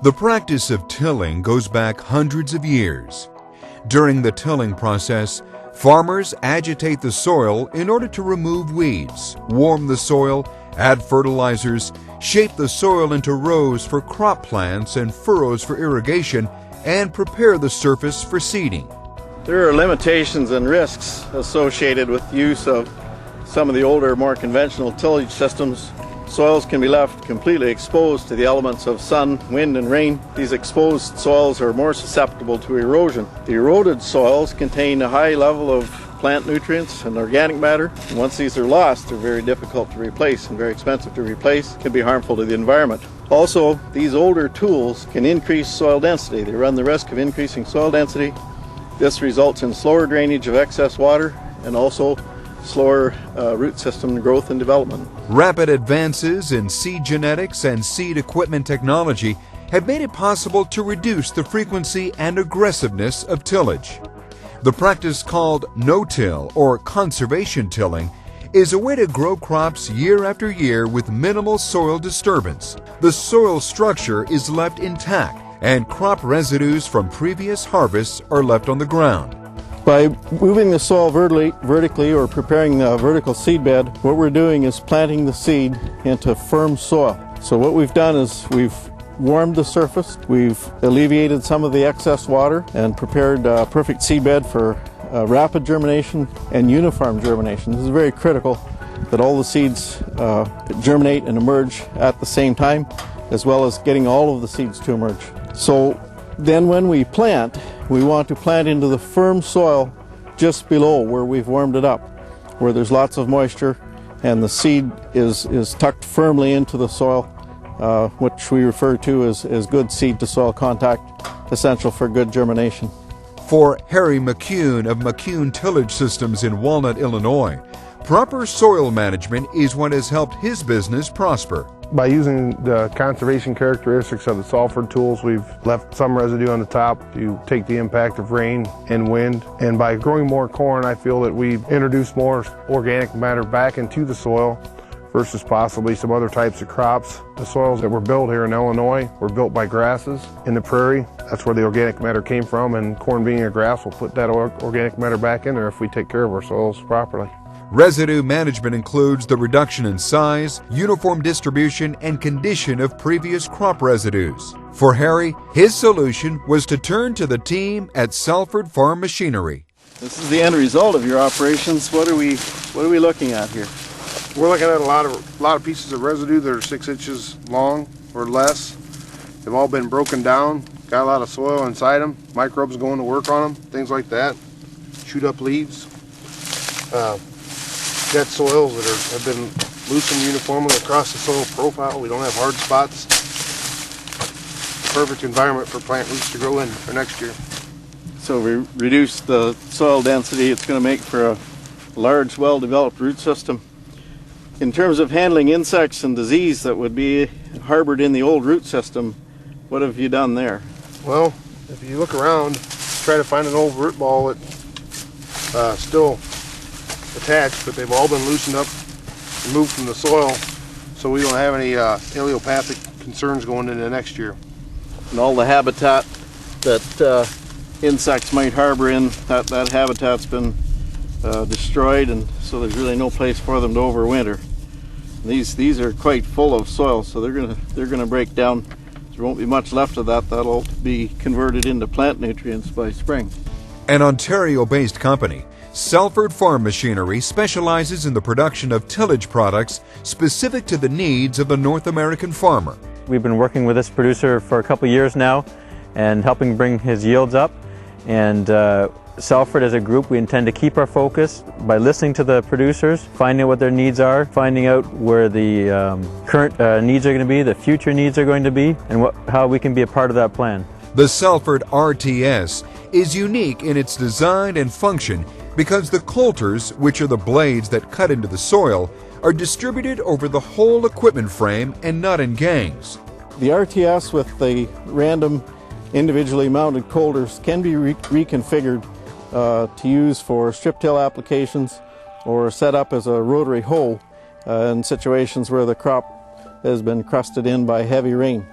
The practice of tilling goes back hundreds of years. During the tilling process, farmers agitate the soil in order to remove weeds, warm the soil, add fertilizers, shape the soil into rows for crop plants and furrows for irrigation, and prepare the surface for seeding. There are limitations and risks associated with the use of some of the older, more conventional tillage systems. Soils can be left completely exposed to the elements of sun, wind, and rain. These exposed soils are more susceptible to erosion. The eroded soils contain a high level of plant nutrients and organic matter. And once these are lost, they're very difficult to replace and very expensive to replace, can be harmful to the environment. Also, these older tools can increase soil density. They run the risk of increasing soil density. This results in slower drainage of excess water and also slower root system growth and development. Rapid advances in seed genetics and seed equipment technology have made it possible to reduce the frequency and aggressiveness of tillage. The practice called no-till or conservation tilling is a way to grow crops year after year with minimal soil disturbance. The soil structure is left intact and crop residues from previous harvests are left on the ground. By moving the soil vertically or preparing the vertical seed bed, what we're doing is planting the seed into firm soil. So what we've done is we've warmed the surface, we've alleviated some of the excess water and prepared a perfect seed bed for rapid germination and uniform germination. This is very critical that all the seeds germinate and emerge at the same time, as well as getting all of the seeds to emerge. So then when we plant, we want to plant into the firm soil just below where we've warmed it up, where there's lots of moisture and the seed is tucked firmly into the soil, which we refer to as good seed to soil contact, essential for good germination. For Harry McCune of McCune Tillage Systems in Walnut, Illinois, proper soil management is what has helped his business prosper. By using the conservation characteristics of the Salford tools, we've left some residue on the top to take the impact of rain and wind. And by growing more corn, I feel that we've introduced more organic matter back into the soil versus possibly some other types of crops. The soils that were built here in Illinois were built by grasses in the prairie. That's where the organic matter came from, and corn being a grass will put that organic matter back in there if we take care of our soils properly. Residue management includes the reduction in size, uniform distribution, and condition of previous crop residues. For Harry, his solution was to turn to the team at Salford Farm Machinery. This is the end result of your operations. What are we looking at here? We're looking at a lot of pieces of residue that are 6 inches long or less. They've all been broken down, got a lot of soil inside them, microbes going to work on them, things like that. Shoot up leaves. Dead soils that have been loosened uniformly across the soil profile. We don't have hard spots. Perfect environment for plant roots to grow in for next year. So we reduce the soil density. It's going to make for a large, well-developed root system. In terms of handling insects and disease that would be harbored in the old root system, what have you done there? Well, if you look around, try to find an old root ball that's still attached, but they've all been loosened up, removed from the soil, so we don't have any allelopathic concerns going into next year. And all the habitat that insects might harbor in, that habitat's been destroyed, and so there's really no place for them to overwinter. These are quite full of soil, so they're gonna break down. There won't be much left of that. That'll be converted into plant nutrients by spring. An Ontario-based company, Salford Farm Machinery specializes in the production of tillage products specific to the needs of the North American farmer. We've been working with this producer for a couple years now and helping bring his yields up. And Salford as a group, we intend to keep our focus by listening to the producers, finding out what their needs are, finding out where the current needs are going to be, the future needs are going to be, and how we can be a part of that plan. The Salford RTS is unique in its design and function because the coulters, which are the blades that cut into the soil, are distributed over the whole equipment frame and not in gangs. The RTS with the random individually mounted coulters can be reconfigured to use for strip till applications or set up as a rotary hoe in situations where the crop has been crusted in by heavy rain.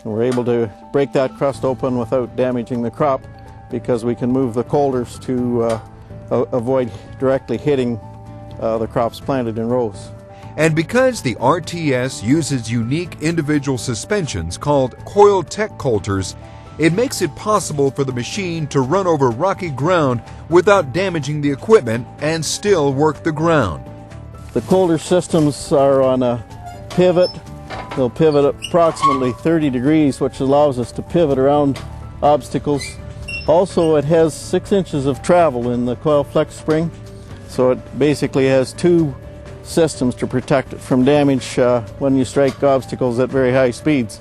And we're able to break that crust open without damaging the crop because we can move the coulters to avoid directly hitting the crops planted in rows. And because the RTS uses unique individual suspensions called coiled tech coulters, it makes it possible for the machine to run over rocky ground without damaging the equipment and still work the ground. The coulter systems are on a pivot. They'll pivot approximately 30 degrees, which allows us to pivot around obstacles. Also, it has 6 inches of travel in the coil flex spring, so it basically has 2 systems to protect it from damage when you strike obstacles at very high speeds.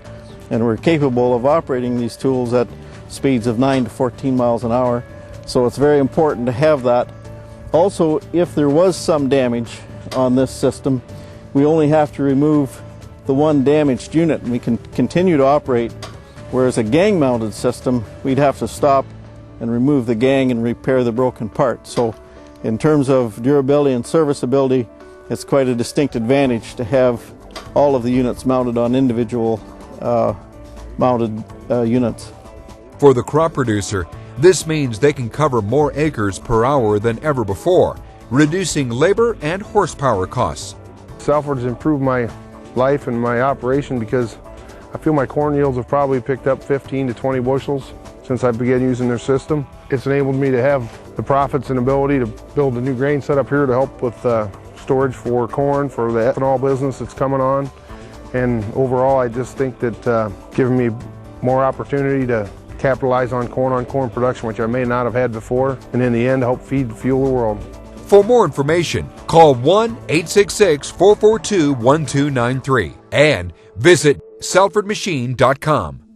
And we're capable of operating these tools at speeds of 9 to 14 miles an hour, so it's very important to have that. Also, if there was some damage on this system, we only have to remove the one damaged unit and we can continue to operate, whereas a gang-mounted system, we'd have to stop and remove the gang and repair the broken part. So in terms of durability and serviceability, it's quite a distinct advantage to have all of the units mounted on individual mounted units. For the crop producer, this means they can cover more acres per hour than ever before, reducing labor and horsepower costs. Salford's improved my life and my operation because I feel my corn yields have probably picked up 15 to 20 bushels since I began using their system. It's enabled me to have the profits and ability to build a new grain setup here to help with storage for corn, for the ethanol business that's coming on. And overall, I just think that giving me more opportunity to capitalize on corn production, which I may not have had before, and in the end, help feed and fuel the world. For more information, call 1-866-442-1293 and visit salfordmachine.com.